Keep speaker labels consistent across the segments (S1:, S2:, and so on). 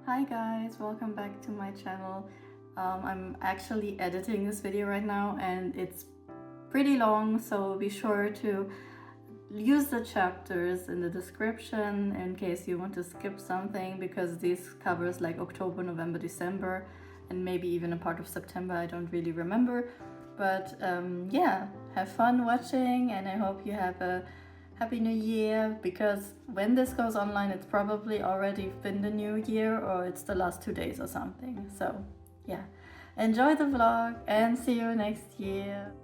S1: Hi guys, welcome back to my channel. I'm actually editing this video right now and it's pretty long, so be sure to use the chapters in the description in case you want to skip something, because this covers like October, November, December and maybe even a part of September. I don't really remember, but yeah, have fun watching and I hope you have a Happy New Year, because when this goes online it's probably already been the new year or it's the last 2 days or something. So yeah, enjoy the vlog and see you next year.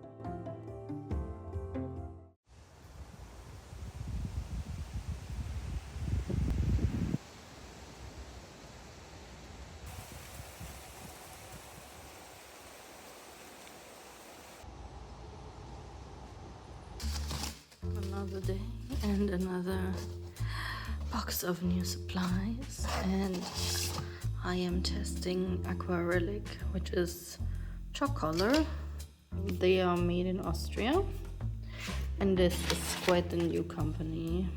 S1: Another day and another box of new supplies, and I am testing Aquarylic, which is chalk color. They are made in Austria and this is quite a new company.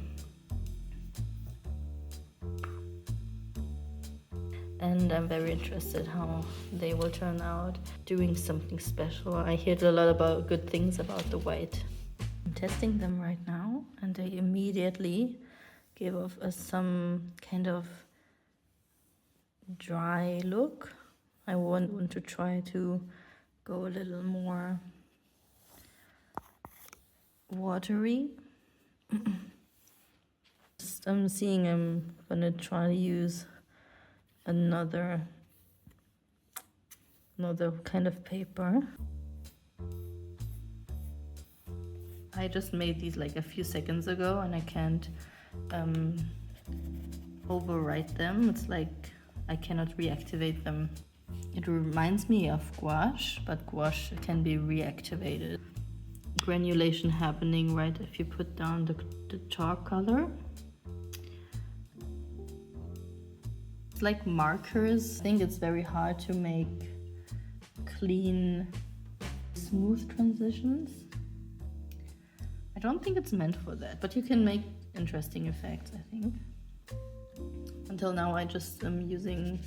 S1: And I'm very interested how they will turn out, doing something special. I heard a lot about good things about the white. I'm testing them right now and they immediately give off some kind of dry look. I want to try to go a little more watery. I'm seeing I'm gonna try to use another kind of paper. I just made these like a few seconds ago and I can't overwrite them. It's like I cannot reactivate them. It reminds me of gouache, but gouache can be reactivated. Granulation happening right if you put down the chalk color. It's like markers. I think it's very hard to make clean, smooth transitions. I don't think it's meant for that, but you can make interesting effects, I think. Until now I just am using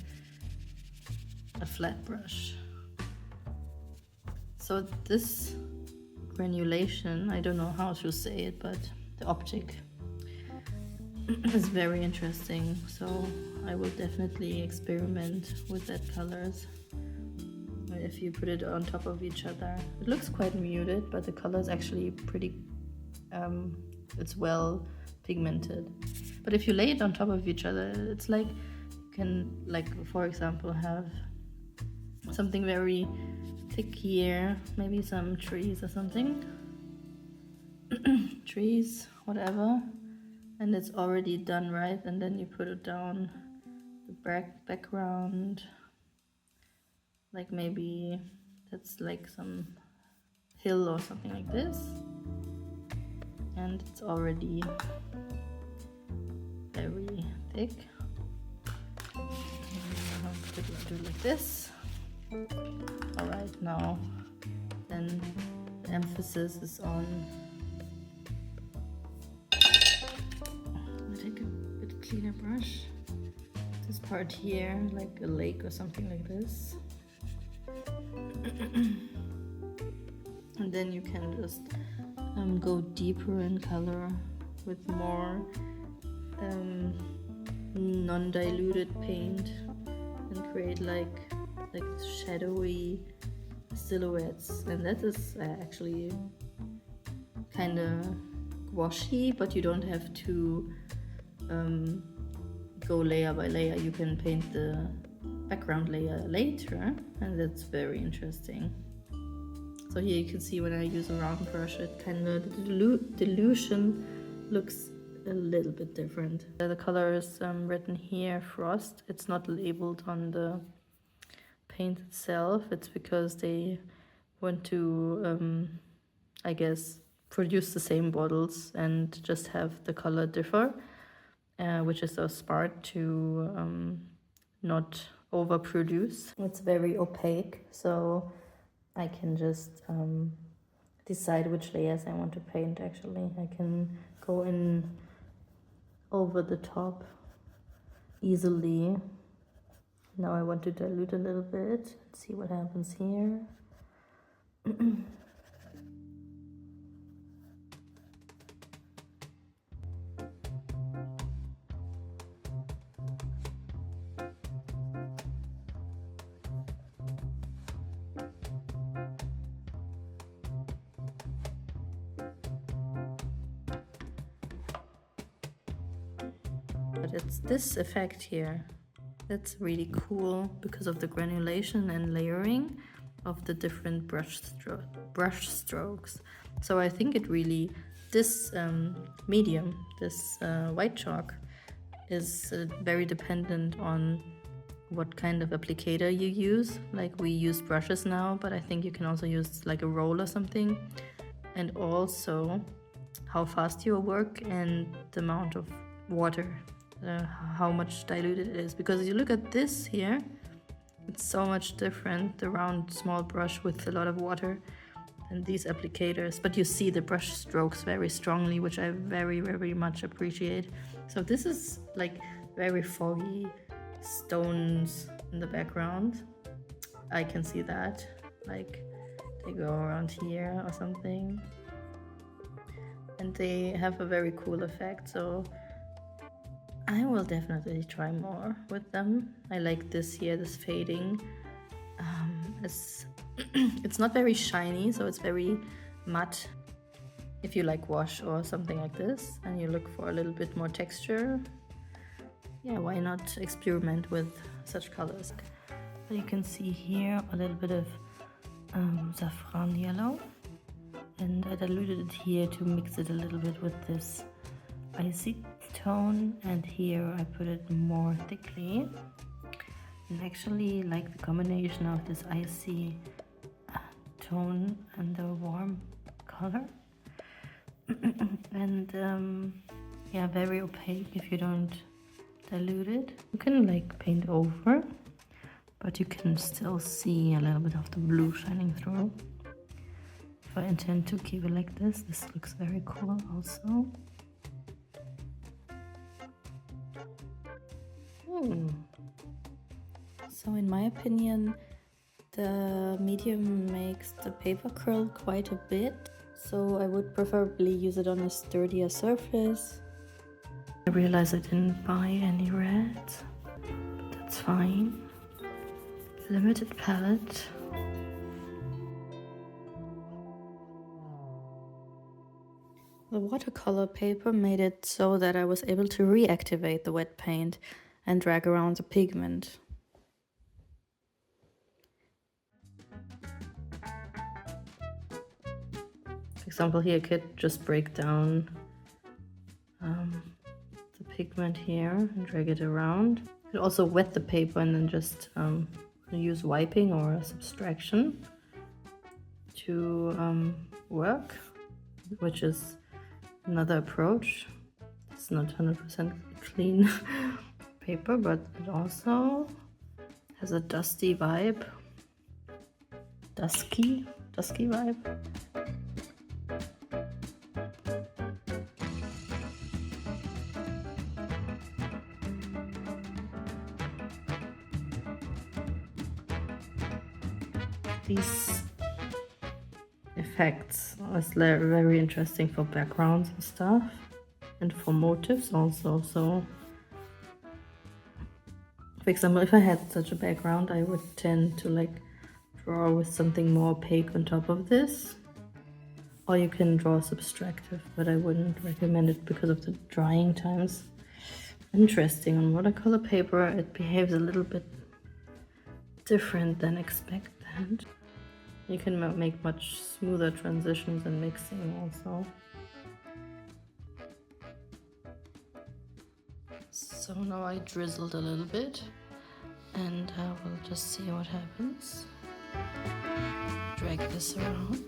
S1: a flat brush. So this granulation, I don't know how to say it, but the optic is very interesting, so I will definitely experiment with that colors. If you put it on top of each other, it looks quite muted, but the color is actually pretty it's well pigmented. But if you lay it on top of each other, it's like you can, like, for example, have something very thick here, maybe some trees or something. Trees, whatever, and it's already done right, and then you put it down the background, like maybe that's like some hill or something like this, and it's already very thick. Do it like this. All right, now then the emphasis is on, I'll take a bit cleaner brush, this part here, like a lake or something like this. And then you can just go deeper in color with more non-diluted paint and create like shadowy silhouettes. And that is actually kind of gouache, but you don't have to go layer by layer. You can paint the background layer later, and that's very interesting. So here you can see when I use a round brush, it kind of, the dilution looks a little bit different. The color is written here, Frost. It's not labeled on the paint itself. It's because they want to, I guess, produce the same bottles and just have the color differ, which is so smart to not overproduce. It's very opaque, so I can just decide which layers I want to paint. Actually, I can go in over the top easily Now I want to dilute a little bit. Let's see what happens here. But it's this effect here that's really cool because of the granulation and layering of the different brush strokes. So I think it really, this medium, this white chalk, is very dependent on what kind of applicator you use. Like we use brushes now, but I think you can also use like a roll or something, and also how fast you work and the amount of water, how much diluted it is. Because you look at this here, it's so much different, the round small brush with a lot of water and these applicators, but you see the brush strokes very strongly, which I very, very much appreciate. So this is like very foggy stones in the background. I can see that, like they go around here or something, and they have a very cool effect. So I will definitely try more with them. I like this here, this fading. It's not very shiny, so it's very matte. If you like wash or something like this and you look for a little bit more texture, yeah, why not experiment with such colors? So you can see here a little bit of saffron yellow, and I diluted it here to mix it a little bit with this icy tone, and here I put it more thickly. And actually like the combination of this icy tone and the warm color. And yeah, very opaque if you don't dilute it. You can like paint over, but you can still see a little bit of the blue shining through. If I intend to keep it like this looks very cool also. So in my opinion, the medium makes the paper curl quite a bit, so I would preferably use it on a sturdier surface. I realize I didn't buy any red, but that's fine. Limited palette. The watercolor paper made it so that I was able to reactivate the wet paint and drag around the pigment. For example, here I could just break down the pigment here and drag it around. You could also wet the paper and then just use wiping or subtraction to work, which is another approach. It's not 100% clean paper, but it also has a dusty vibe, dusky vibe. These effects are very interesting for backgrounds and stuff, and for motifs also. So for example, if I had such a background, I would tend to like draw with something more opaque on top of this, or you can draw subtractive, but I wouldn't recommend it because of the drying times. Interesting. On watercolor paper it behaves a little bit different than expected. You can make much smoother transitions and mixing also. So now I drizzled a little bit, and I will just see what happens. Drag this around.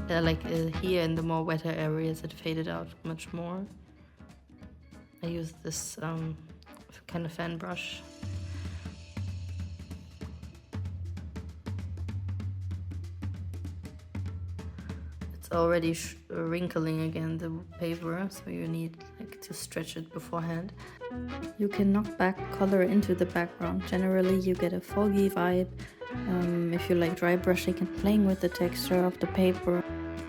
S1: Like here in the more wetter areas it faded out much more. I use this kind of fan brush. It's already wrinkling again, the paper, so you need like to stretch it beforehand. You can knock back color into the background. Generally you get a foggy vibe if you like dry brushing and playing with the texture of the paper.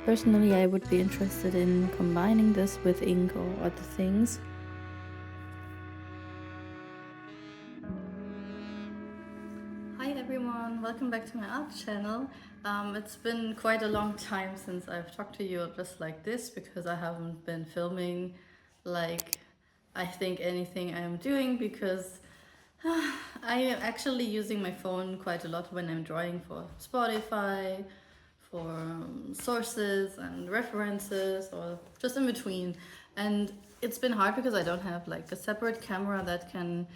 S1: Personally, I would be interested in combining this with ink or other things. Hi everyone, welcome back to my art channel. It's been quite a long time since I've talked to you just like this, because I haven't been filming like I think anything I'm doing, because I am actually using my phone quite a lot when I'm drawing for Spotify, for sources and references, or just in between. And it's been hard because I don't have like a separate camera that can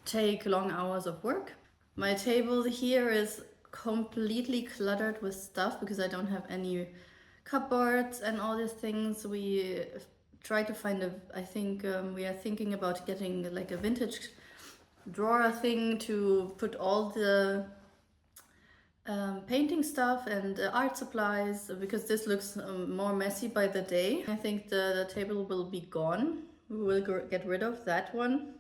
S1: take long hours of work. My table here is completely cluttered with stuff because I don't have any cupboards and all these things. We try to find a, I think we are thinking about getting like a vintage drawer thing to put all the painting stuff and art supplies, because this looks more messy by the day. I think the table will be gone. We will get rid of that one,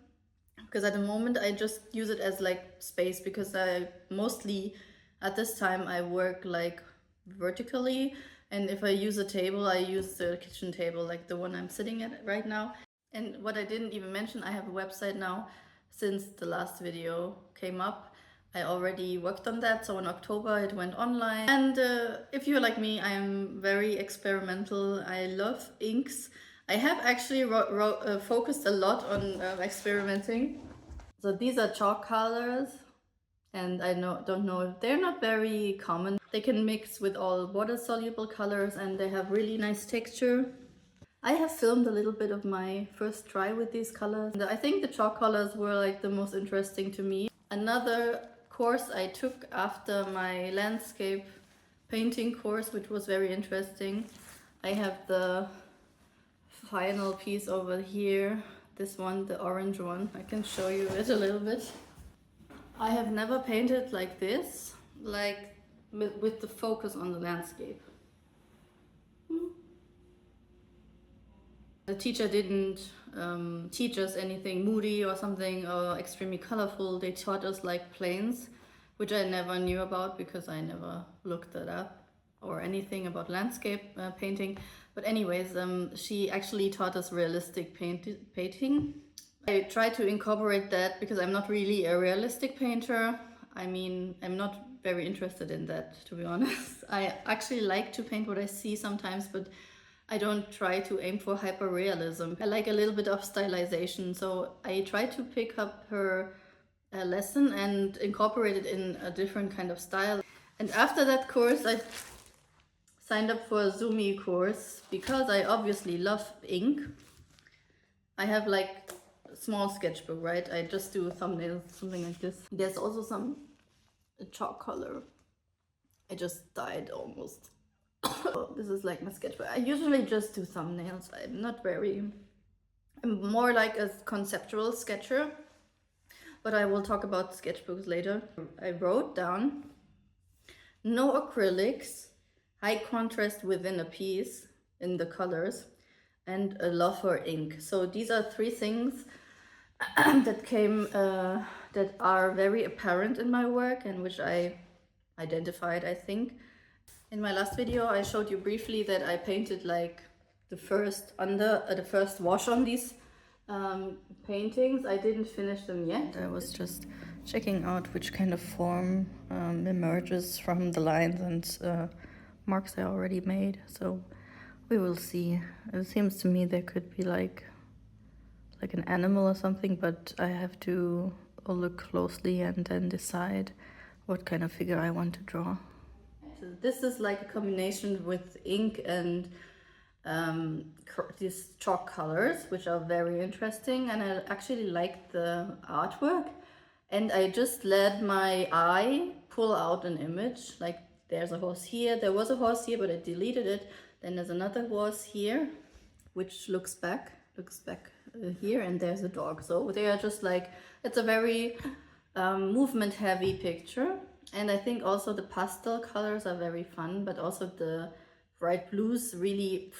S1: because at the moment I just use it as like space, because I mostly at this time I work like vertically, and if I use a table, I use the kitchen table like the one I'm sitting at right now. And what I didn't even mention, I have a website now. Since the last video came up, I already worked on that, so in October it went online. And if you're like me, I am very experimental. I love inks. I have actually focused a lot on experimenting. So these are chalk colors, and I don't know, they're not very common. They can mix with all water-soluble colors, and they have really nice texture. I have filmed a little bit of my first try with these colors. And I think the chalk colors were like the most interesting to me. Another course I took after my landscape painting course, which was very interesting. I have the final piece over here, this one, the orange one. I can show you it a little bit. I have never painted like this, like with the focus on the landscape. The teacher didn't teach us anything moody or something or extremely colorful. They taught us like planes, which I never knew about because I never looked that up or anything about landscape painting. But anyways, she actually taught us realistic painting. I try to incorporate that because I'm not really a realistic painter. I mean, I'm not very interested in that, to be honest. I actually like to paint what I see sometimes, but I don't try to aim for hyper-realism. I like a little bit of stylization, so I try to pick up her lesson and incorporate it in a different kind of style. And after that course, I signed up for a Zumi course because I obviously love ink. I have like a small sketchbook, right? I just do thumbnails, something like this. There's also some chalk color. I just died almost. This is like my sketchbook. I usually just do thumbnails. I'm more like a conceptual sketcher, but I will talk about sketchbooks later. I wrote down no acrylics, high contrast within a piece in the colors, and a love for ink. So these are three things that are very apparent in my work and which I identified, I think. In my last video, I showed you briefly that I painted like the first wash on these paintings. I didn't finish them yet. I was just checking out which kind of form emerges from the lines and marks I already made. So we will see. It seems to me there could be like an animal or something, but I have to look closely and then decide what kind of figure I want to draw. This is like a combination with ink and these chalk colors, which are very interesting, and I actually like the artwork. And I just let my eye pull out an image. Like there's a horse here, there was a horse here, but I deleted it. Then there's another horse here, which looks back here, and there's a dog. So they are just like, it's a very movement heavy picture. And I think also the pastel colors are very fun, but also the bright blues really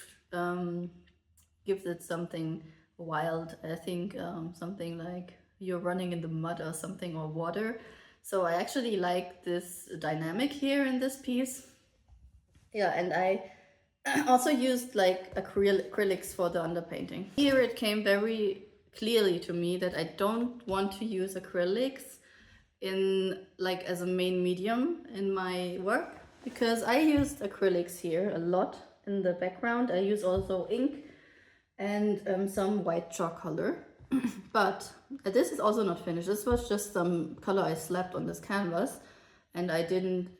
S1: gives it something wild. I think something like you're running in the mud or something, or water. So I actually like this dynamic here in this piece. Yeah, and I also used like acrylics for the underpainting. Here it came very clearly to me that I don't want to use acrylics in like as a main medium in my work, because I used acrylics here a lot in the background. I use also ink and some white chalk color. But this is also not finished. This was just some color I slapped on this canvas, and I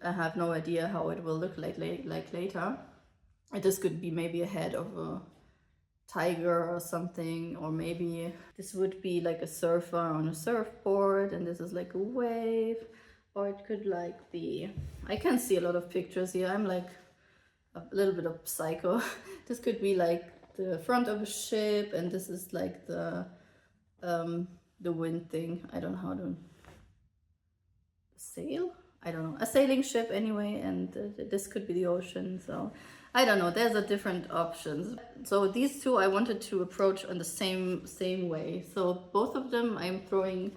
S1: have no idea how it will look like later. This could be maybe a head of a tiger or something, or maybe this would be like a surfer on a surfboard, and this is like a wave, or it could like be, I can see a lot of pictures here. I'm like a little bit of psycho. This could be like the front of a ship, and this is like the wind thing. I don't know how to sail. I don't know, a sailing ship anyway, and this could be the ocean. So I don't know, there's a different options. So these two I wanted to approach on the same way. So both of them I'm throwing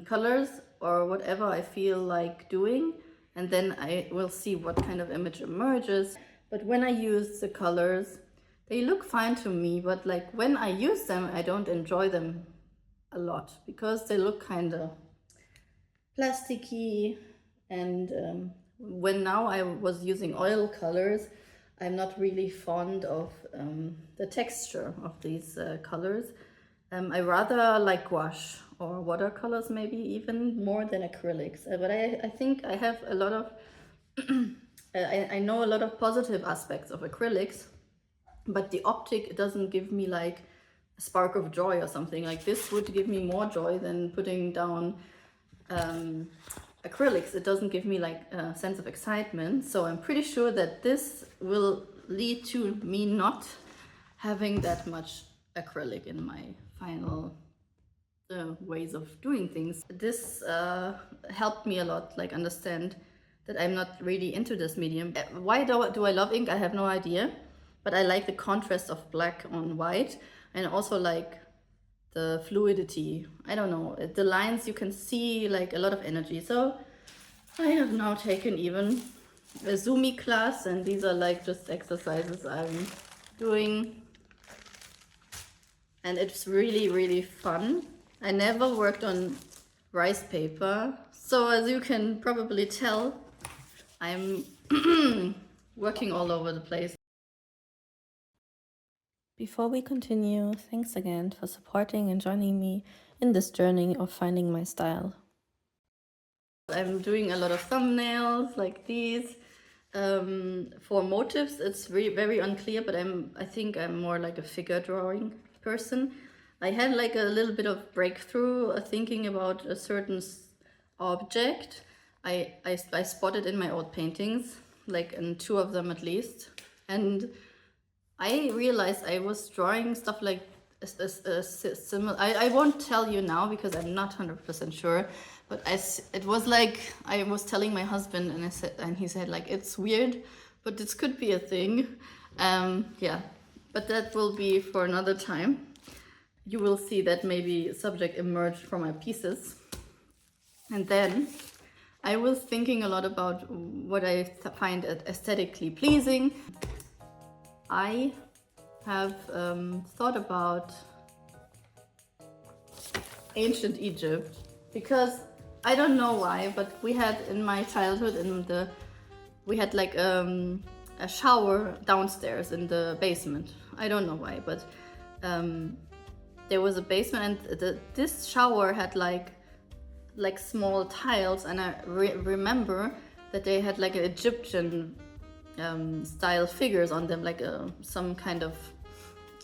S1: colors or whatever I feel like doing, and then I will see what kind of image emerges. But when I use the colors, they look fine to me, but like when I use them, I don't enjoy them a lot because they look kind of plasticky. And when now I was using oil colors, I'm not really fond of the texture of these colors. I rather like gouache or watercolors, maybe even more than acrylics. But I think I have a lot of I know a lot of positive aspects of acrylics, but the optic doesn't give me like a spark of joy or something. Like this would give me more joy than putting down acrylics. It doesn't give me like a sense of excitement. So I'm pretty sure that this will lead to me not having that much acrylic in my final ways of doing things. This helped me a lot, like understand that I'm not really into this medium. Why do I love ink? I have no idea, but I like the contrast of black on white, and also like the fluidity. I don't know, the lines, you can see like a lot of energy. So I have now taken even a Zoomy class, and these are like just exercises I'm doing, and it's really fun. I never worked on rice paper, so as you can probably tell, I'm working all over the place. Before we continue, thanks again for supporting and joining me in this journey of finding my style. I'm doing a lot of thumbnails like these. For motifs, it's very unclear, but I think I'm more like a figure drawing person. I had like a little bit of breakthrough thinking about a certain object. I spotted in my old paintings, like in 2 of them at least, and I realized I was drawing stuff like similar. I won't tell you now because I'm not 100% sure, but it was like I was telling my husband, and he said like, it's weird, but this could be a thing. Yeah, but that will be for another time. You will see that maybe a subject emerged from my pieces. And then I was thinking a lot about what I find aesthetically pleasing. I have thought about ancient Egypt, because I don't know why, but we had in my childhood we had like a shower downstairs in the basement. I don't know why, but there was a basement, and this shower had like small tiles, and I remember that they had like an Egyptian style figures on them, like some kind of,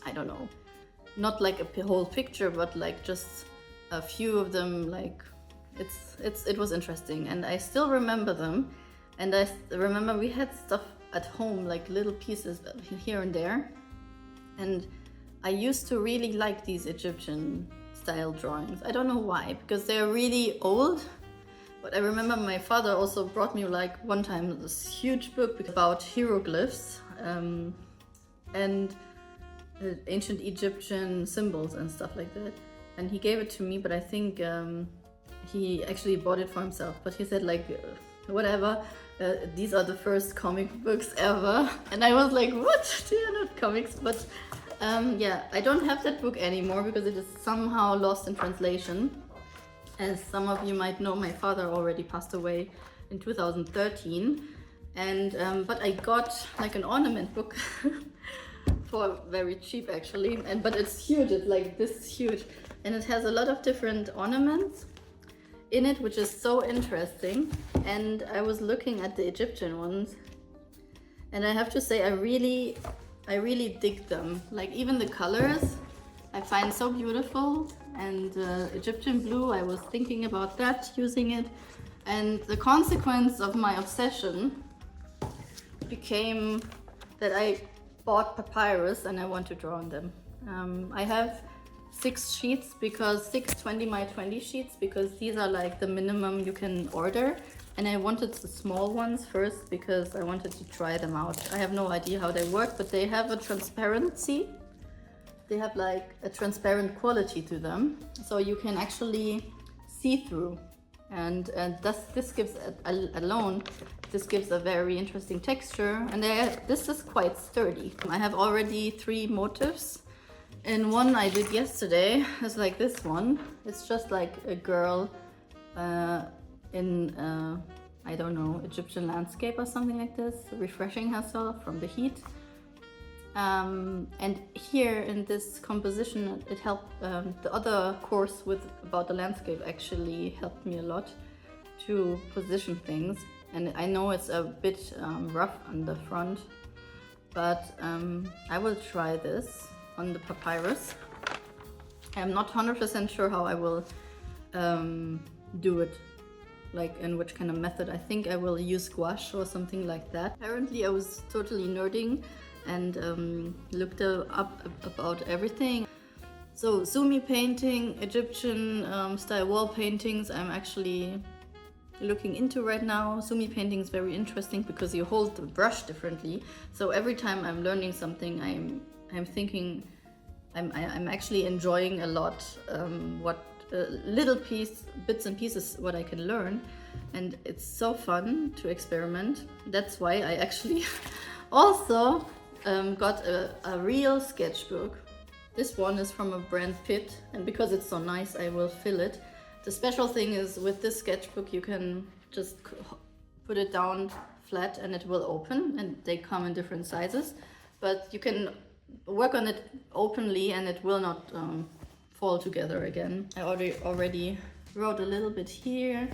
S1: I don't know, not like a whole picture, but like just a few of them. Like it was interesting, and I still remember them. And I remember we had stuff at home, like little pieces here and there, and I used to really like these Egyptian style drawings. I don't know why, because they're really old, But I remember my father also brought me like one time this huge book about hieroglyphs and ancient Egyptian symbols and stuff like that. And he gave it to me, but I think he actually bought it for himself. But he said like, whatever, these are the first comic books ever. And I was like, what? They are not comics. But yeah, I don't have that book anymore because it is somehow lost in translation. As some of you might know, my father already passed away in 2013. And but I got like an ornament book for very cheap actually, but it's huge. It's like this huge, and it has a lot of different ornaments in it, which is so interesting. And I was looking at the Egyptian ones, and I have to say I really dig them. Like even the colors I find so beautiful, and Egyptian blue, I was thinking about that, using it. And the consequence of my obsession became that I bought papyrus and I want to draw on them. I have 6 sheets, because 6 20 by 20 sheets, because these are like the minimum you can order. And I wanted the small ones first because I wanted to try them out. I have no idea how they work, but they have a transparency. They have like a transparent quality to them, so you can actually see through. And this gives alone, this gives a very interesting texture, and this is quite sturdy. I have already 3 motifs, and one I did yesterday is like this one. It's just like a girl in I don't know, Egyptian landscape or something like this, refreshing herself from the heat. And here in this composition, it helped, the other course about the landscape actually helped me a lot to position things. And I know it's a bit rough on the front, but I will try this on the papyrus. I'm not 100% sure how I will do it, like in which kind of method. I think I will use gouache or something like that. Apparently I was totally nerding and looked up about everything. So Sumi painting, Egyptian style wall paintings, I'm actually looking into right now. Sumi painting is very interesting because you hold the brush differently. So every time I'm learning something, I'm thinking, I'm actually enjoying a lot what little bits and pieces what I can learn, and it's so fun to experiment. That's why I actually also got a real sketchbook. This one is from a brand Pitt, and because it's so nice, I will fill it. The special thing is with this sketchbook, you can just put it down flat and it will open, and they come in different sizes, but you can work on it openly and it will not fall together again. I already wrote a little bit here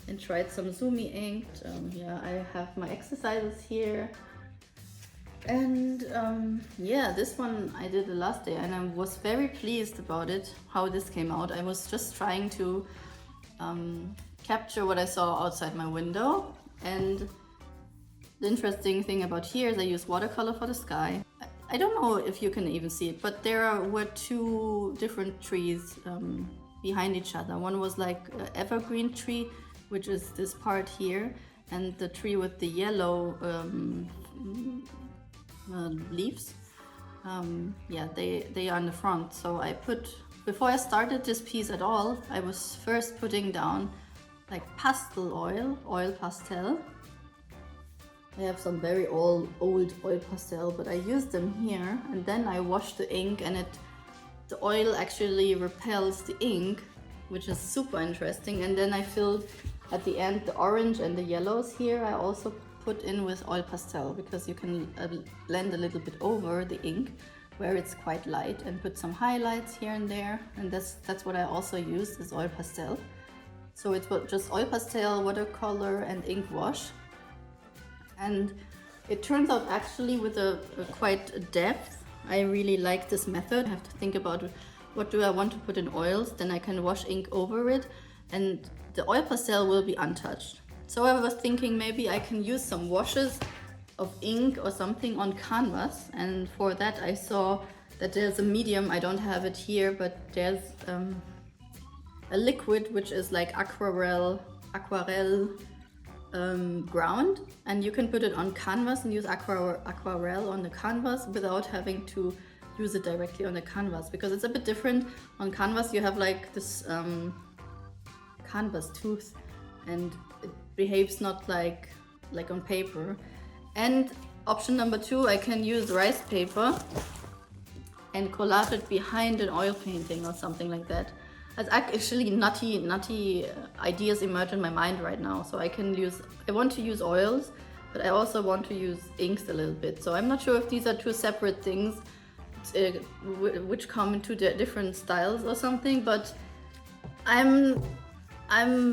S1: and tried some Sumi ink. Yeah, I have my exercises here. And yeah, this one I did the last day and I was very pleased about it, how this came out. I was just trying to capture what I saw outside my window, and the interesting thing about here is I use watercolor for the sky. I don't know if you can even see it, but there were 2 different trees behind each other. One was like an evergreen tree, which is this part here, and the tree with the yellow leaves. Yeah, they are in the front. So I put, before I started this piece at all, I was first putting down like pastel oil pastel. I have some very old oil pastel, but I used them here, and then I washed the ink, and the oil actually repels the ink, which is super interesting. And then I filled at the end the orange and the yellows here. I also put in with oil pastel, because you can blend a little bit over the ink where it's quite light, and put some highlights here and there. And that's what I also used, is oil pastel. So it was just oil pastel, watercolor and ink wash. And it turns out actually with a quite depth. I really like this method. I have to think about what do I want to put in oils, then I can wash ink over it, and the oil pastel will be untouched. So I was thinking maybe I can use some washes of ink or something on canvas, and for that I saw that there's a medium, I don't have it here, but there's a liquid which is like Aquarel aquarelle ground, and you can put it on canvas and use aquarelle on the canvas without having to use it directly on the canvas, because it's a bit different. On canvas you have like this canvas tooth, and it behaves not like on paper. And option number 2, I can use rice paper and collage it behind an oil painting or something like that. It's actually nutty ideas emerge in my mind right now. So I want to use oils, but I also want to use inks a little bit. So I'm not sure if these are 2 separate things which come in 2 different styles or something, but I'm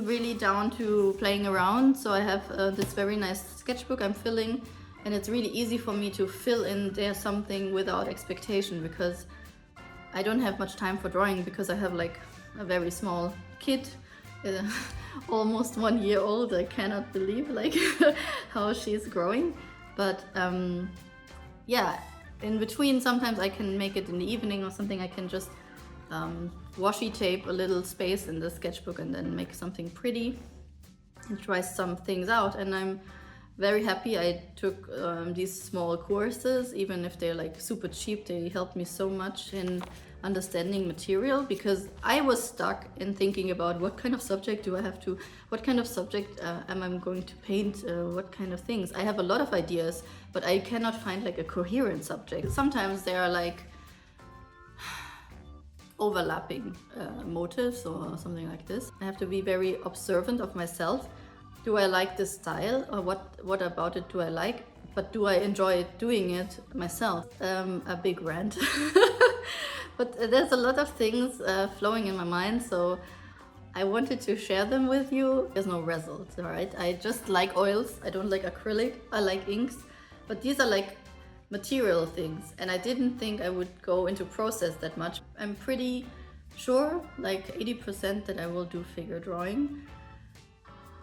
S1: really down to playing around. So I have this very nice sketchbook I'm filling, and it's really easy for me to fill in there something without expectation, because I don't have much time for drawing, because I have like a very small kid, almost 1 year old. I cannot believe like how she's growing. But yeah, in between sometimes I can make it in the evening or something. I can just washi tape a little space in the sketchbook and then make something pretty and try some things out. And I'm very happy I took these small courses. Even if they're like super cheap, they helped me so much in understanding material, because I was stuck in thinking about what kind of subject am I going to paint, what kind of things. I have a lot of ideas, but I cannot find like a coherent subject. Sometimes there are like overlapping motives or something like this. I have to be very observant of myself. Do I like this style, or what about it do I like? But do I enjoy doing it myself? A big rant. But there's a lot of things flowing in my mind, so I wanted to share them with you. There's no results, all right? I just like oils. I don't like acrylic. I like inks, but these are like material things, and I didn't think I would go into process that much. I'm pretty sure, like 80%, that I will do figure drawing.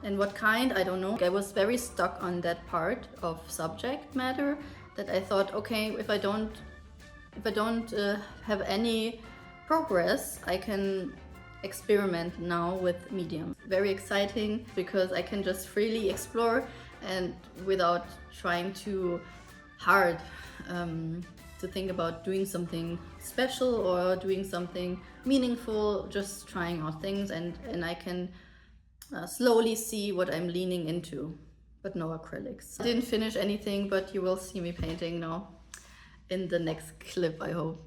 S1: And what kind, I don't know. I was very stuck on that part of subject matter that I thought, okay, if I don't have any progress, I can experiment now with medium. Very exciting, because I can just freely explore and without trying too hard to think about doing something special or doing something meaningful, just trying out things, and I can slowly see what I'm leaning into, but no acrylics. I didn't finish anything, but you will see me painting now in the next clip, I hope.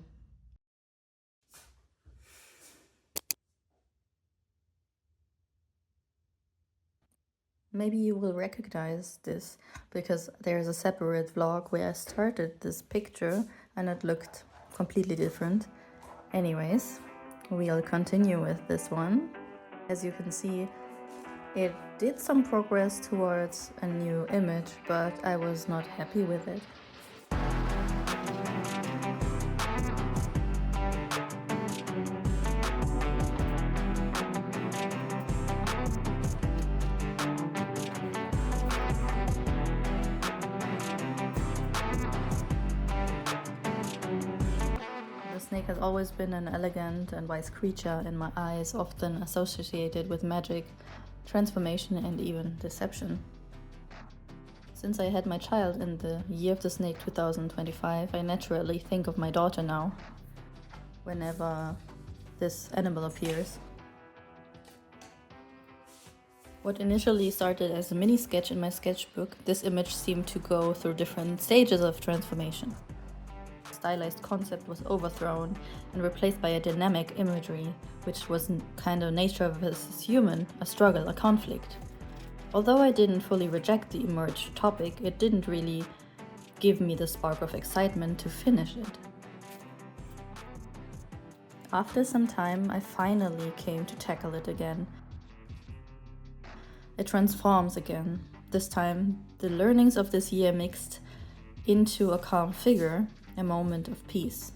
S1: Maybe you will recognize this, because there's a separate vlog where I started this picture and it looked completely different. Anyways, we'll continue with this one. As you can see, it did some progress towards a new image, but I was not happy with it. The snake has always been an elegant and wise creature in my eyes, often associated with magic, transformation, and even deception. Since I had my child in the year of the snake 2025, I naturally think of my daughter now, whenever this animal appears. What initially started as a mini sketch in my sketchbook, this image seemed to go through different stages of transformation. The stylized concept was overthrown and replaced by a dynamic imagery, which was kind of nature versus human, a struggle, a conflict. Although I didn't fully reject the emerged topic, it didn't really give me the spark of excitement to finish it. After some time, I finally came to tackle it again. It transforms again. This time, the learnings of this year mixed into a calm figure, a moment of peace.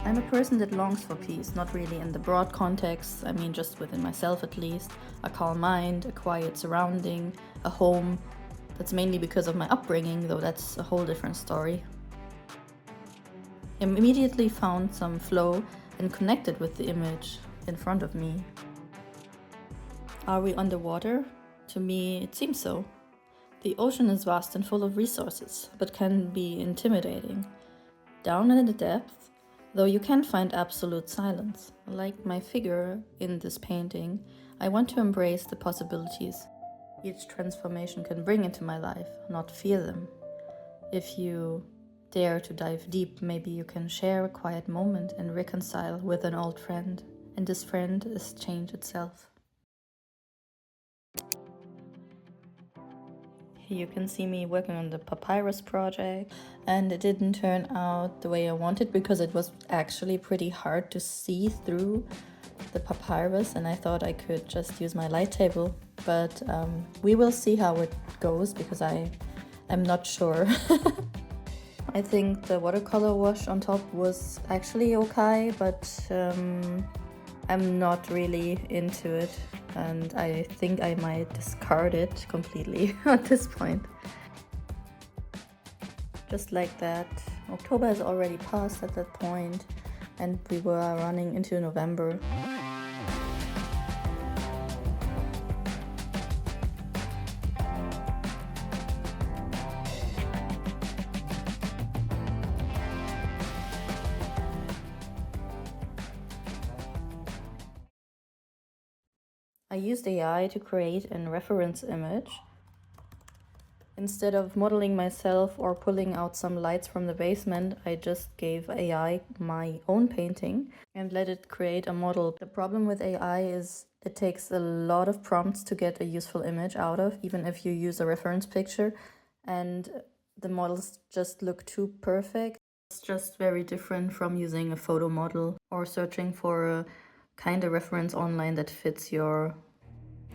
S1: I'm a person that longs for peace, not really in the broad context, I mean just within myself at least. A calm mind, a quiet surrounding, a home. That's mainly because of my upbringing, though that's a whole different story. I immediately found some flow and connected with the image in front of me. Are we underwater? To me, it seems so. The ocean is vast and full of resources, but can be intimidating. Down in the depth, though you can find absolute silence. Like my figure in this painting, I want to embrace the possibilities each transformation can bring into my life, not fear them. If you dare to dive deep, maybe you can share a quiet moment and reconcile with an old friend, and this friend is change itself. Here you can see me working on the papyrus project, and it didn't turn out the way I wanted because it was actually pretty hard to see through the papyrus, and I thought I could just use my light table, but we will see how it goes because I'm not sure. I think the watercolor wash on top was actually okay, but I'm not really into it, and I think I might discard it completely at this point. Just like that, October has already passed at that point, and we were running into November. I used AI to create a reference image. Instead of modeling myself or pulling out some lights from the basement, I just gave AI my own painting and let it create a model. The problem with AI is it takes a lot of prompts to get a useful image out of, even if you use a reference picture, and the models just look too perfect. It's just very different from using a photo model or searching for a kind of reference online that fits your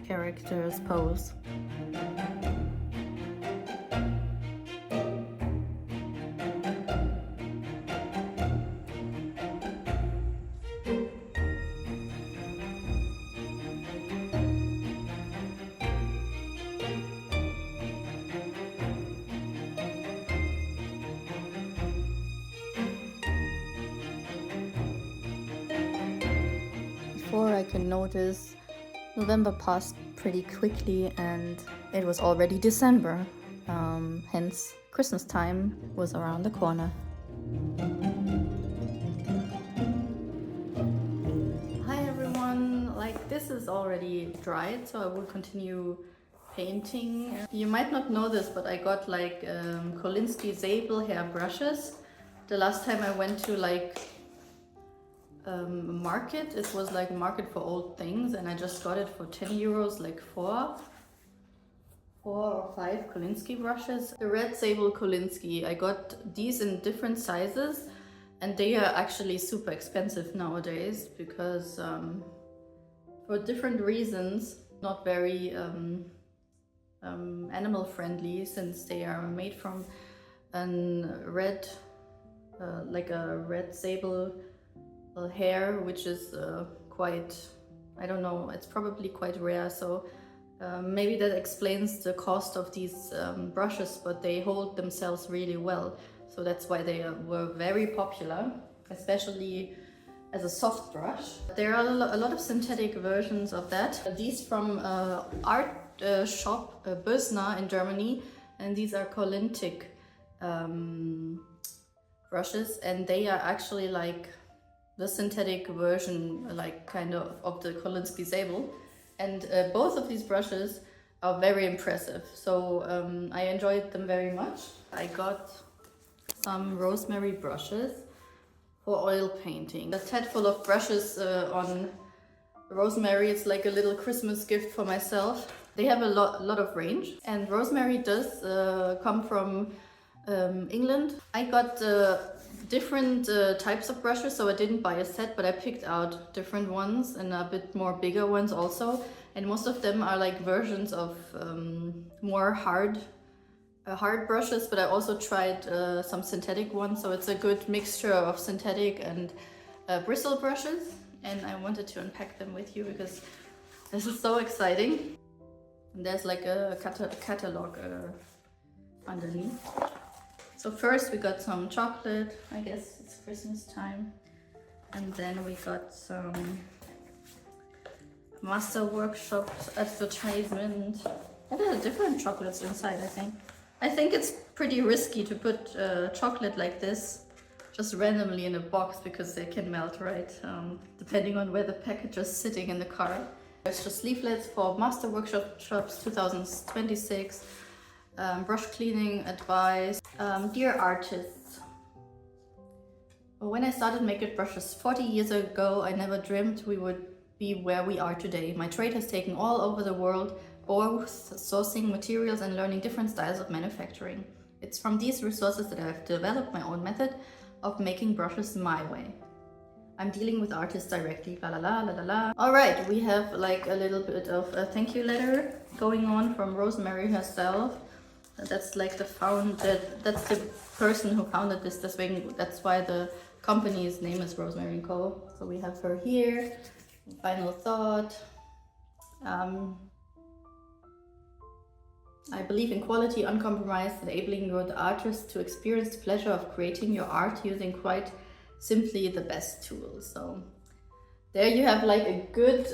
S1: character's pose. Before I can notice, November passed pretty quickly and it was already December. Hence, Christmas time was around the corner. Hi everyone! Like, this is already dried, so I will continue painting. You might not know this, but I got like Kolinsky Zabel hair brushes. The last time I went to like market, it was like a market for old things, and I just got it for 10 euros, like four or five Kolinsky brushes. The red Zabel Kolinsky, I got these in different sizes, and they are actually super expensive nowadays because for different reasons, not very animal friendly, since they are made from like a red Zabel hair, which is quite, I don't know, it's probably quite rare, so maybe that explains the cost of these brushes, but they hold themselves really well, so that's why they were very popular, especially as a soft brush. There are a lot of synthetic versions of that. These from art shop Bösner in Germany, and these are Aquarylic brushes, and they are actually like the synthetic version, like kind of the Kolinsky Zabel, and both of these brushes are very impressive, so I enjoyed them very much. I got some Rosemary brushes for oil painting. A set full of brushes on Rosemary. It's like a little Christmas gift for myself. They have a lot of range, and Rosemary does come from England. I got different types of brushes, so I didn't buy a set, but I picked out different ones and a bit more bigger ones also, and most of them are like versions of more hard brushes, but I also tried some synthetic ones, so it's a good mixture of synthetic and bristle brushes, and I wanted to unpack them with you because this is so exciting. And there's like a catalog underneath. So first we got some chocolate, I guess it's Christmas time. And then we got some master workshop advertisement. And there are different chocolates inside, I think. I think it's pretty risky to put chocolate like this just randomly in a box because they can melt, right? Depending on where the package is sitting in the car. There's just leaflets for Master Workshops 2026, brush cleaning advice. Dear artists, when I started Make It Brushes 40 years ago, I never dreamed we would be where we are today. My trade has taken all over the world, both sourcing materials and learning different styles of manufacturing. It's from these resources that I've developed my own method of making brushes my way. I'm dealing with artists directly, la la la la la la. All right, we have like a little bit of a thank you letter going on from Rosemary herself. That's like that's the person who founded this thing. That's why the company's name is Rosemary Co. So we have her here. Final thought. I believe in quality, uncompromised, enabling your artist to experience the pleasure of creating your art using quite simply the best tools. So there you have like a good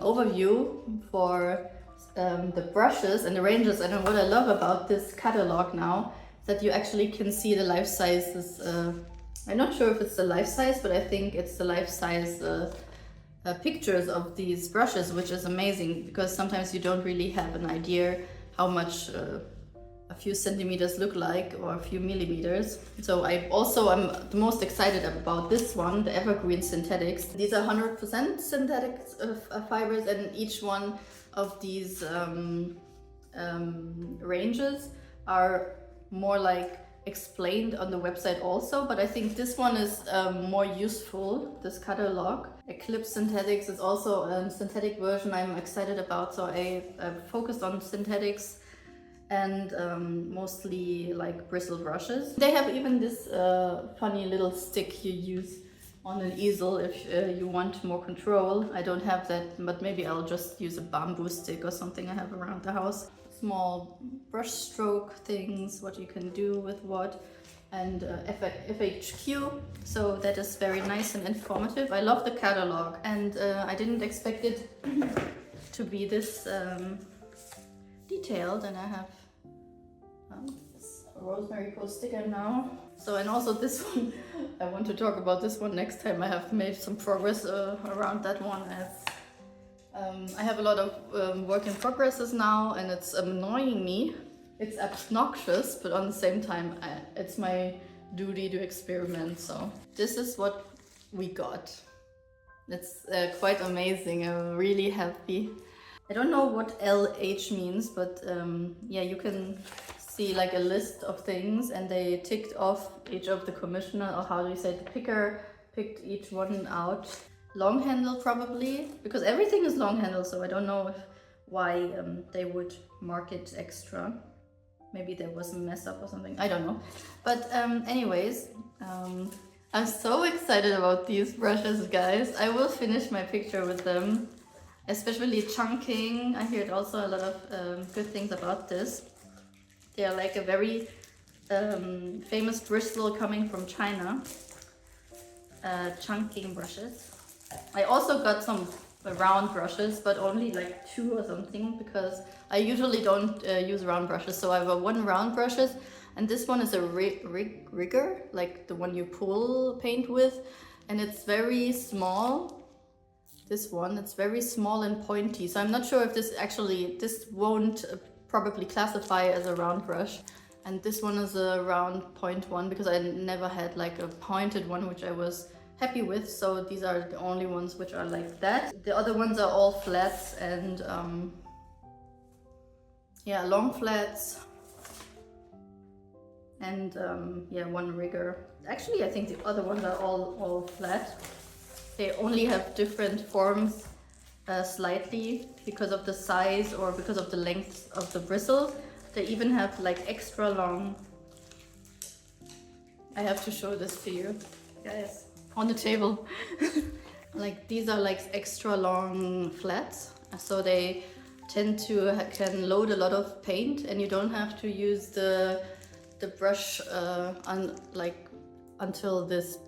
S1: overview for the brushes and the ranges. And what I love about this catalog now is that you actually can see the life sizes. I'm not sure if it's the life size, but I think it's the life size pictures of these brushes, which is amazing because sometimes you don't really have an idea how much a few centimeters look like, or a few millimeters. So I'm the most excited about this one, the Evergreen Synthetics. These are 100% synthetic fibers, and each one of these ranges are more like explained on the website also, but I think this one is more useful, this catalog. Eclipse Synthetics is also a synthetic version I'm excited about, so I focused on synthetics and mostly like bristle brushes. They have even this funny little stick you use on an easel if you want more control. I don't have that, but maybe I'll just use a bamboo stick or something I have around the house. Small brush stroke things, what you can do with what, and FAQ, so that is very nice and informative. I love the catalog, and I didn't expect it to be this detailed. And I have this Rosemary Co sticker now. So, and also this one, I want to talk about this one next time. I have made some progress around that one, as I have a lot of work in progresses now, and it's annoying me. It's obnoxious, but on the same time, it's my duty to experiment. So this is what we got. It's quite amazing. I'm really happy. I don't know what LH means, but yeah, you can see like a list of things, and they ticked off each of the commissioner, or how do you say, the picker picked each one out. Long handle probably, because everything is long handle, so I don't know why they would mark it extra. Maybe there was a mess up or something, I don't know. But anyways, I'm so excited about these brushes, guys. I will finish my picture with them, especially chunking. I heard also a lot of good things about this. They are like a very famous bristle coming from China. Chunking brushes. I also got some round brushes, but only like 2 or something, because I usually don't use round brushes. So I have 1 round brushes, and this one is a rigger, like the one you pull paint with, and it's very small. This one, it's very small and pointy, so I'm not sure if this won't probably classify as a round brush. And this one is a round point one, because I never had like a pointed one, which I was happy with. So these are the only ones which are like that. The other ones are all flats, and yeah, long flats, and yeah, 1 rigger. Actually, I think the other ones are all flat. They only have different forms slightly because of the size or because of the length of the bristle. They even have like extra long. I have to show this to you guys. on the table. Like these are like extra long flats, so they tend to can load a lot of paint, and you don't have to use the brush until this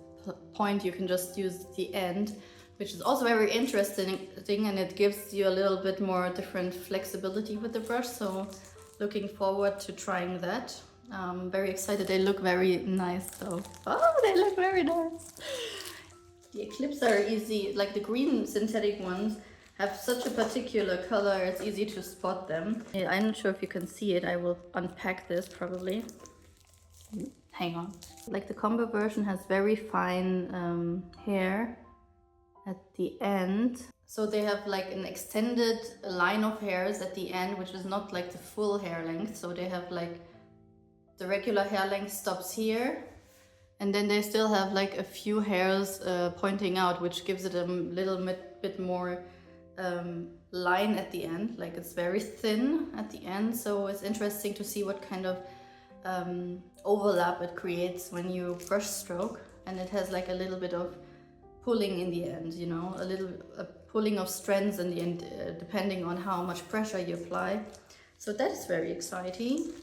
S1: point. You can just use the end, which is also very interesting, and it gives you a little bit more different flexibility with the brush. So looking forward to trying that. Very excited. They look very nice though. Oh, they look very nice. The Eclipse are easy, like the green synthetic ones have such a particular color, it's easy to spot them. I'm not sure if you can see it, I will unpack this probably. Hang on. Like the combo version has very fine hair at the end. So they have like an extended line of hairs at the end, which is not like the full hair length. So they have like the regular hair length stops here. And then they still have like a few hairs pointing out, which gives it a little bit more line at the end. Like it's very thin at the end. So it's interesting to see what kind of overlap it creates when you brush stroke. And it has like a little bit of pulling in the end, you know, a pulling of strands in the end, depending on how much pressure you apply. So that is very exciting.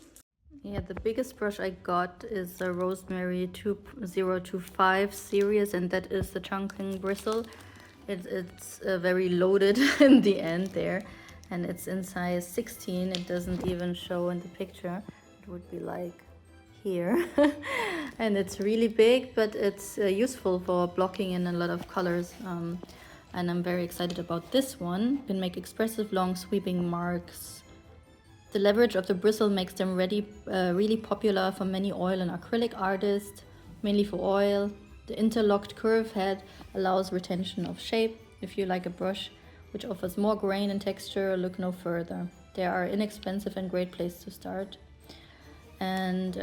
S1: Yeah, the biggest brush I got is the Rosemary 2025 series, and that is the chunking bristle. It's very loaded in the end there, and it's in size 16. It doesn't even show in the picture. It would be like here. And it's really big, but it's useful for blocking in a lot of colors. And I'm very excited about this one. You can make expressive long sweeping marks. The leverage of the bristle makes them really popular for many oil and acrylic artists, mainly for oil. The interlocked curve head allows retention of shape. If you like a brush which offers more grain and texture, look no further. They are inexpensive and great place to start. And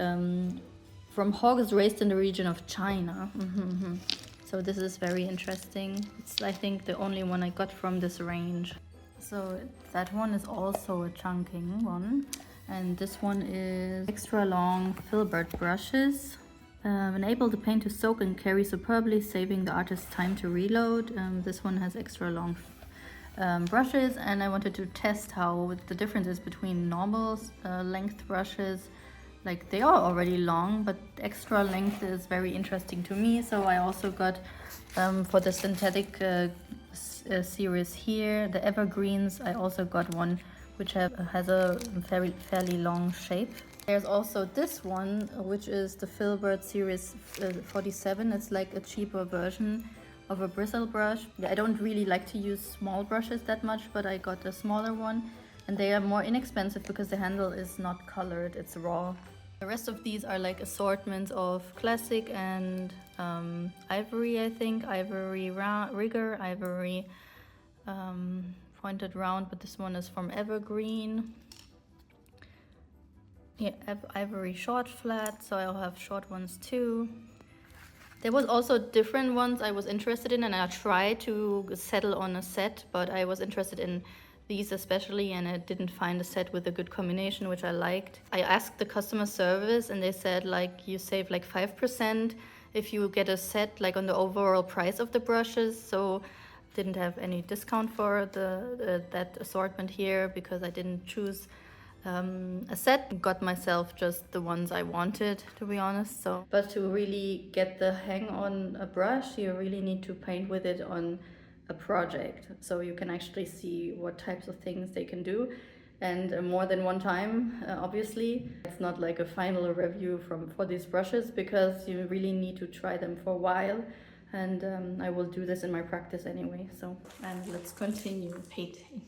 S1: from hogs raised in the region of China. So this is very interesting. It's, I think, the only one I got from this range. So that one is also a chunking one, and this one is extra long filbert brushes. Enable the paint to soak and carry superbly, saving the artist's time to reload. This one has extra long brushes, and I wanted to test how the difference is between normal length brushes. Like they are already long, but extra length is very interesting to me. So I also got for the synthetic series here, the evergreens, I also got one which has a fairly long shape. There's also this one, which is the filbert series 47. It's like a cheaper version of a bristle brush. I don't really like to use small brushes that much, but I got a smaller one, and they are more inexpensive because the handle is not colored, it's raw. The rest of these are like assortments of classic and ivory, I think. Ivory rigger, ivory pointed round, but this one is from evergreen. Yeah, ivory short flat, so I'll have short ones too. There was also different ones I was interested in, and I tried to settle on a set, but I was interested in these especially, and I didn't find a set with a good combination, which I liked. I asked the customer service, and they said like you save like 5% if you get a set, like on the overall price of the brushes. So didn't have any discount for that assortment here because I didn't choose a set. Got myself just the ones I wanted, to be honest. So, but to really get the hang on a brush, you really need to paint with it on a project, so you can actually see what types of things they can do, and more than one time. Obviously, it's not like a final review for these brushes because you really need to try them for a while, and I will do this in my practice anyway. So, and let's continue painting.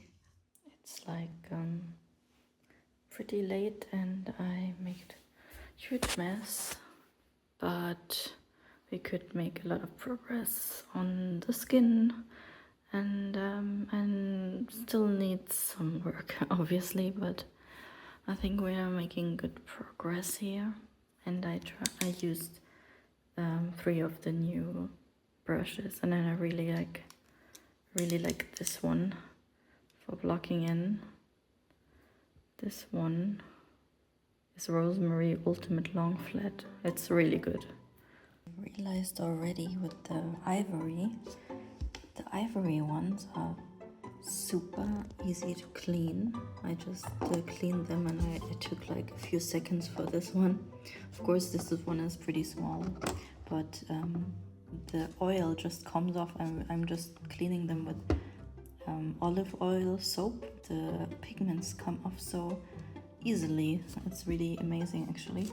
S1: It's like pretty late, and I made a huge mess, but we could make a lot of progress on the skin. And still needs some work, obviously, but I think we are making good progress here. And I used 3 of the new brushes, and then I really like this one for blocking in. This one is Rosemary Ultimate Long Flat. It's really good. realized already with the ivory ones are super easy to clean. I just cleaned them, and it took like a few seconds for this one. Of course, this one is pretty small, but the oil just comes off. I'm just cleaning them with olive oil soap. The pigments come off so easily. It's really amazing, actually.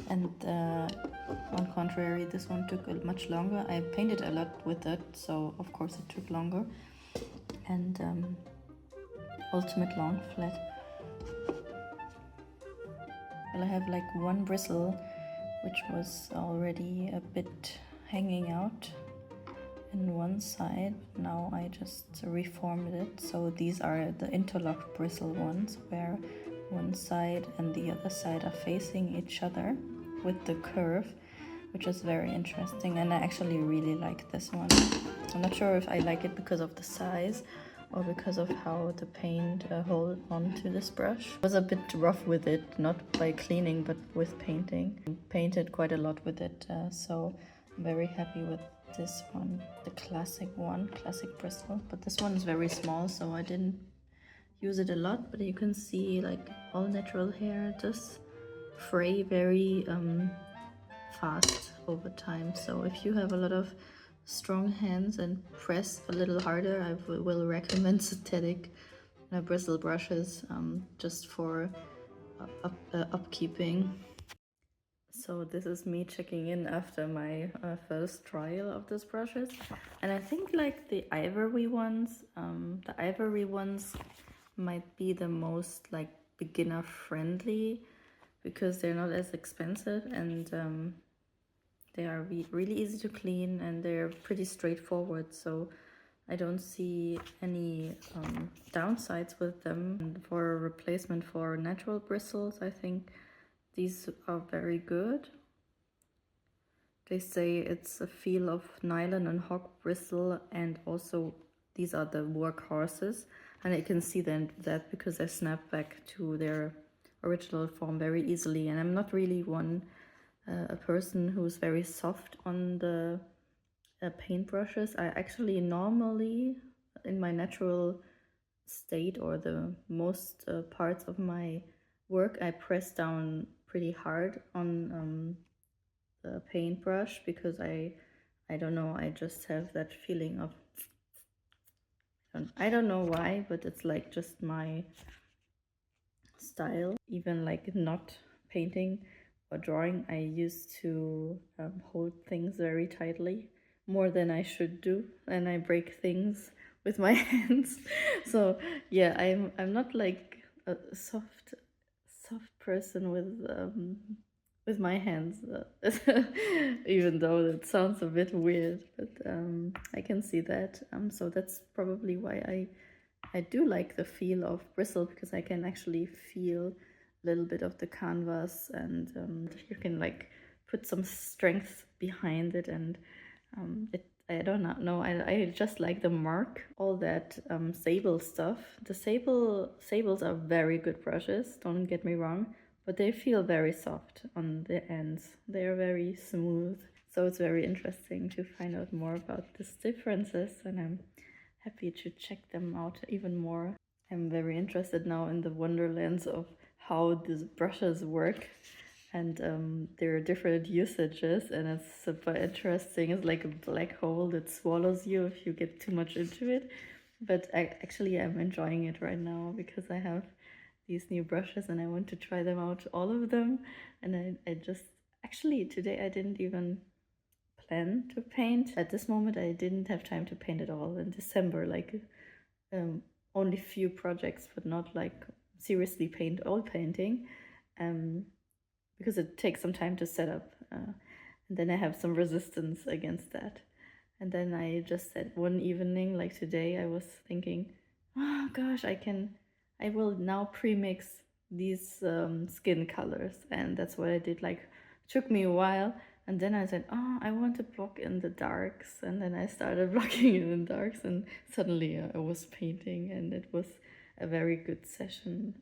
S1: And on contrary, this one took much longer. I painted a lot with it, so of course it took longer. And ultimate long flat. Well, I have like one bristle which was already a bit hanging out in one side. Now I just reformed it, so these are the interlock bristle ones, where one side and the other side are facing each other with the curve, which is very interesting, and I actually really like this one. I'm not sure if I like it because of the size or because of how the paint holds onto this brush. I was a bit rough with it, not by cleaning but with painting. I painted quite a lot with it, so I'm very happy with this one, the classic bristle. But this one is very small, so I didn't use it a lot, but you can see like all natural hair just fray very fast over time. So if you have a lot of strong hands and press a little harder, I will recommend synthetic bristle brushes just for upkeeping. So this is me checking in after my first trial of these brushes, and I think like the ivory ones might be the most like beginner friendly, because they're not as expensive, and they are really easy to clean, and they're pretty straightforward, so I don't see any downsides with them. And for a replacement for natural bristles, I think these are very good. They say it's a feel of nylon and hog bristle, and also these are the workhorses, and I can see then that because they snap back to their original form very easily. And I'm not really a person who's very soft on the paintbrushes. I actually normally, in my natural state or the most parts of my work, I press down pretty hard on the paintbrush, because I don't know, I just have that feeling of, I don't know why, but it's like just my style. Even like not painting or drawing, I used to hold things very tightly, more than I should do, and I break things with my hands. So yeah, I'm not like a soft person with my hands, even though that sounds a bit weird, but I can see that. So that's probably why I do like the feel of bristle, because I can actually feel a little bit of the canvas, and you can like put some strength behind it, and I don't know, I just like the mark, all that sable stuff. The sables are very good brushes, don't get me wrong, but they feel very soft on the ends. They are very smooth. So it's very interesting to find out more about these differences, and I'm happy to check them out even more. I'm very interested now in the wonderlands of how these brushes work, and there are different usages, and it's super interesting. It's like a black hole that swallows you if you get too much into it. But actually I'm enjoying it right now, because I have these new brushes and I want to try them out, all of them. And I just, actually today I didn't even plan to paint. At this moment I didn't have time to paint at all in December, like only few projects, but not like seriously all painting, because it takes some time to set up, and then I have some resistance against that. And then I just said one evening, like today, I was thinking, oh gosh, I will now pre-mix these skin colors, and that's what I did. Like, it took me a while, and then I said, oh, I want to block in the darks, and then I started blocking in the darks, and suddenly I was painting, and it was a very good session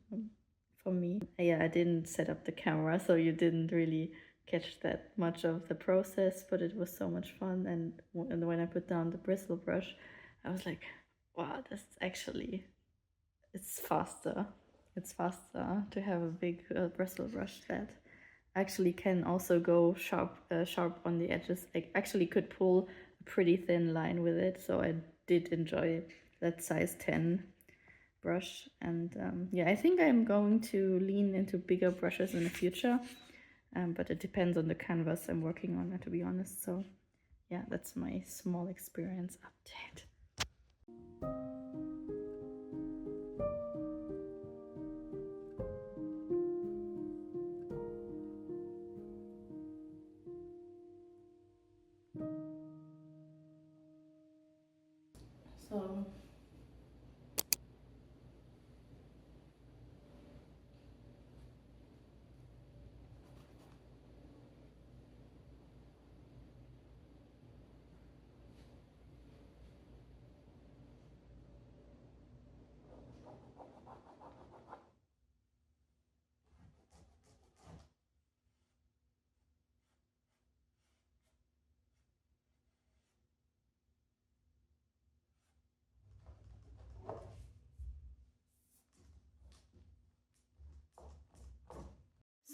S1: for me. Yeah, I didn't set up the camera, so you didn't really catch that much of the process, but it was so much fun. And when I put down the bristle brush, I was like, wow, this actually, it's faster. It's faster to have a big bristle brush that actually can also go sharp on the edges. I actually could pull a pretty thin line with it, so I did enjoy that size 10 brush. And yeah, I think I'm going to lean into bigger brushes in the future, but it depends on the canvas I'm working on, to be honest. So yeah, that's my small experience update.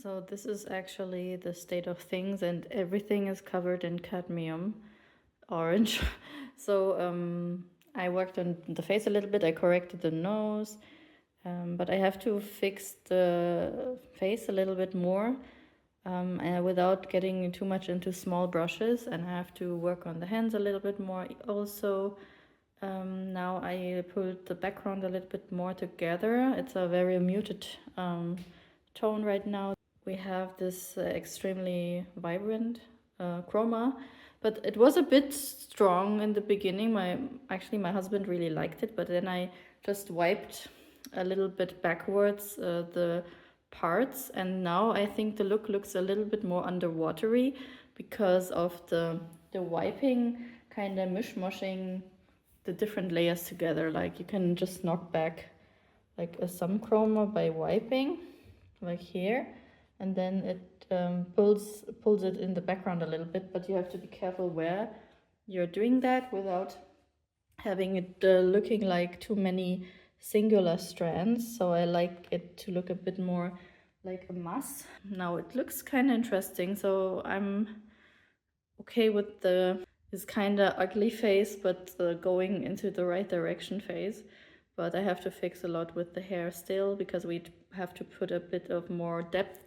S1: So this is actually the state of things, and everything is covered in cadmium orange. So I worked on the face a little bit. I corrected the nose, but I have to fix the face a little bit more, and without getting too much into small brushes. And I have to work on the hands a little bit more also. Now I put the background a little bit more together. It's a very muted tone right now. We have this extremely vibrant chroma, but it was a bit strong in the beginning. Actually my husband really liked it, but then I just wiped a little bit backwards the parts, and now I think the look looks a little bit more underwatery because of the wiping, kind of mishmashing the different layers together. Like you can just knock back like some chroma by wiping, like here, and then it pulls it in the background a little bit, but you have to be careful where you're doing that without having it looking like too many singular strands. So I like it to look a bit more like a mass. Now it looks kind of interesting, so I'm okay with this kind of ugly face, but going into the right direction phase. But I have to fix a lot with the hair still, because we have to put a bit of more depth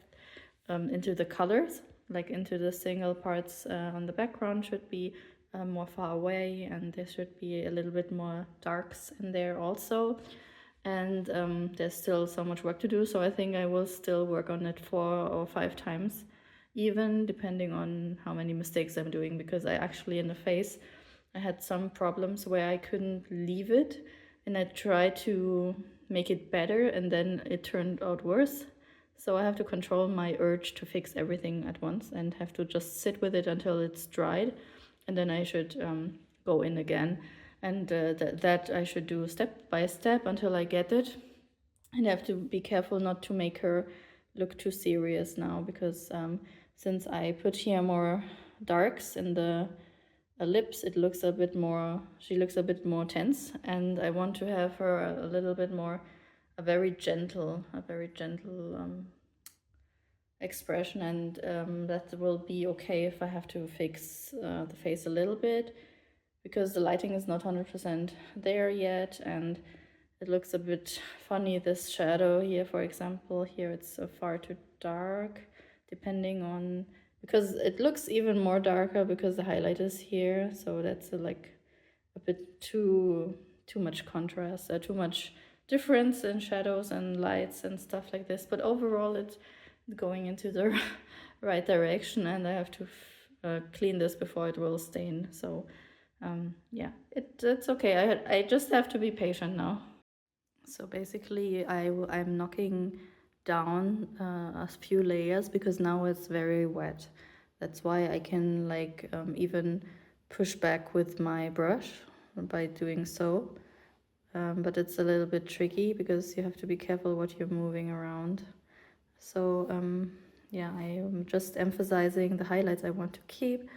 S1: into the colors, like into the single parts on the background should be more far away, and there should be a little bit more darks in there also. And there's still so much work to do, so I think I will still work on it 4 or 5 times, even depending on how many mistakes I'm doing, because I actually in the face I had some problems where I couldn't leave it, and I tried to make it better and then it turned out worse. So I have to control my urge to fix everything at once and have to just sit with it until it's dried, and then I should go in again. And that I should do step by step until I get it. And I have to be careful not to make her look too serious now, because since I put here more darks in the lips, it looks a bit more, she looks a bit more tense, and I want to have her a little bit more, a very gentle expression, and that will be okay if I have to fix the face a little bit, because the lighting is not 100% there yet, and it looks a bit funny, this shadow here, for example. Here it's far too dark, depending on, because it looks even more darker because the highlight is here, so that's like a bit too much contrast, too much difference in shadows and lights and stuff like this. But overall it's going into the right direction, and I have to clean this before it will stain. So yeah, it's okay. I just have to be patient now. So basically I'm knocking down a few layers, because now it's very wet. That's why I can like even push back with my brush by doing so. But it's a little bit tricky because you have to be careful what you're moving around. So yeah, I am just emphasizing the highlights I want to keep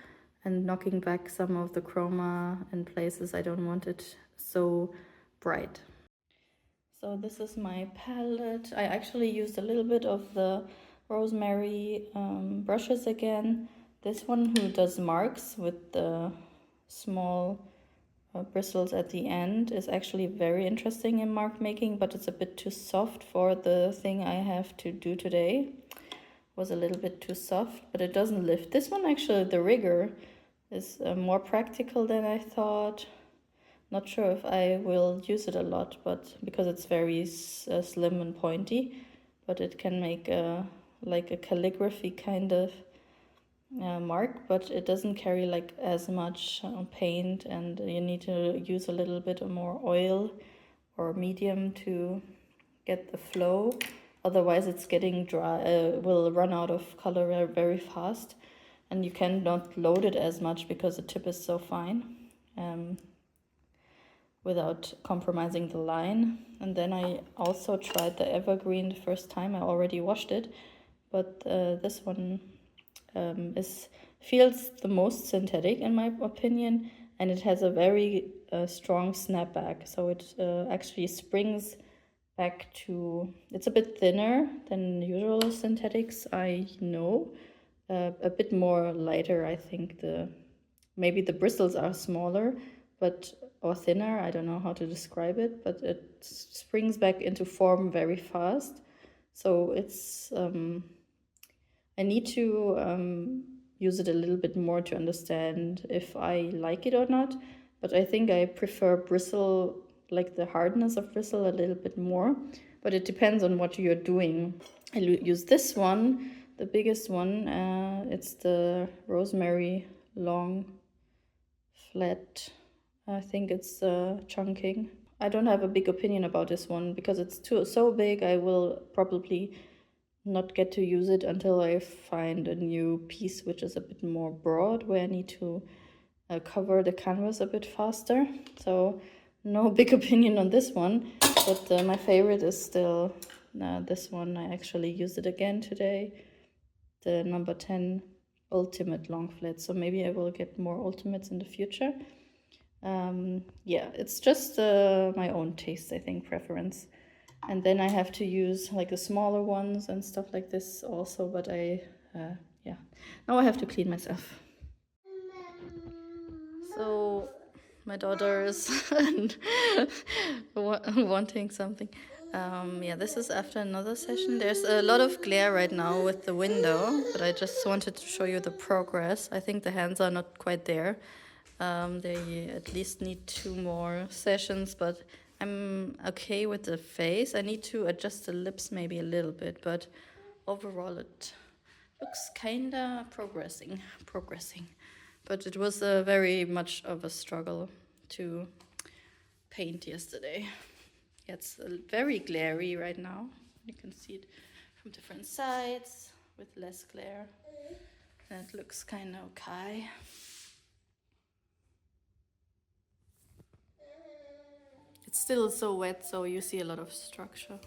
S1: and knocking back some of the chroma in places I don't want it so bright. So this is my palette. I actually used a little bit of the Rosemary brushes again. This one who does marks with the small bristles at the end is actually very interesting in mark making, but it's a bit too soft for the thing I have to do today. Was a little bit too soft, but it doesn't lift. This one actually, the rigger is more practical than I thought. Not sure if I will use it a lot, but because it's very slim and pointy, but it can make like a calligraphy kind of mark, but it doesn't carry like as much paint, and you need to use a little bit more oil or medium to get the flow. Otherwise it's getting dry, will run out of color very fast, and you cannot load it as much because the tip is so fine without compromising the line. And then I also tried the evergreen the first time. I already washed it, but this one feels the most synthetic in my opinion, and it has a very strong snapback, so it actually springs back to, it's a bit thinner than usual synthetics I know, a bit more lighter. I think maybe the bristles are smaller, but or thinner, I don't know how to describe it, but it springs back into form very fast. So it's I need to use it a little bit more to understand if I like it or not, but I think I prefer bristle, like the hardness of bristle a little bit more, but it depends on what you're doing. I use this one, the biggest one. It's the Rosemary long flat. I think it's chunking. I don't have a big opinion about this one because it's so big. I will probably not get to use it until I find a new piece which is a bit more broad, where I need to cover the canvas a bit faster. So no big opinion on this one, but my favorite is still this one. I actually used it again today, the number 10 ultimate long flat, so maybe I will get more ultimates in the future. Yeah, it's just my own taste, I think, preference. And then I have to use like the smaller ones and stuff like this also, but yeah, now I have to clean myself. So my daughter is wanting something. Yeah, this is after another session. There's a lot of glare right now with the window, but I just wanted to show you the progress. I think the hands are not quite there. They at least need 2 more sessions, but I'm okay with the face. I need to adjust the lips maybe a little bit, but overall it looks kinda progressing. But it was very much of a struggle to paint yesterday. It's very glary right now. You can see it from different sides with less glare. And it looks kind of okay. It's still so wet, so you see a lot of structure.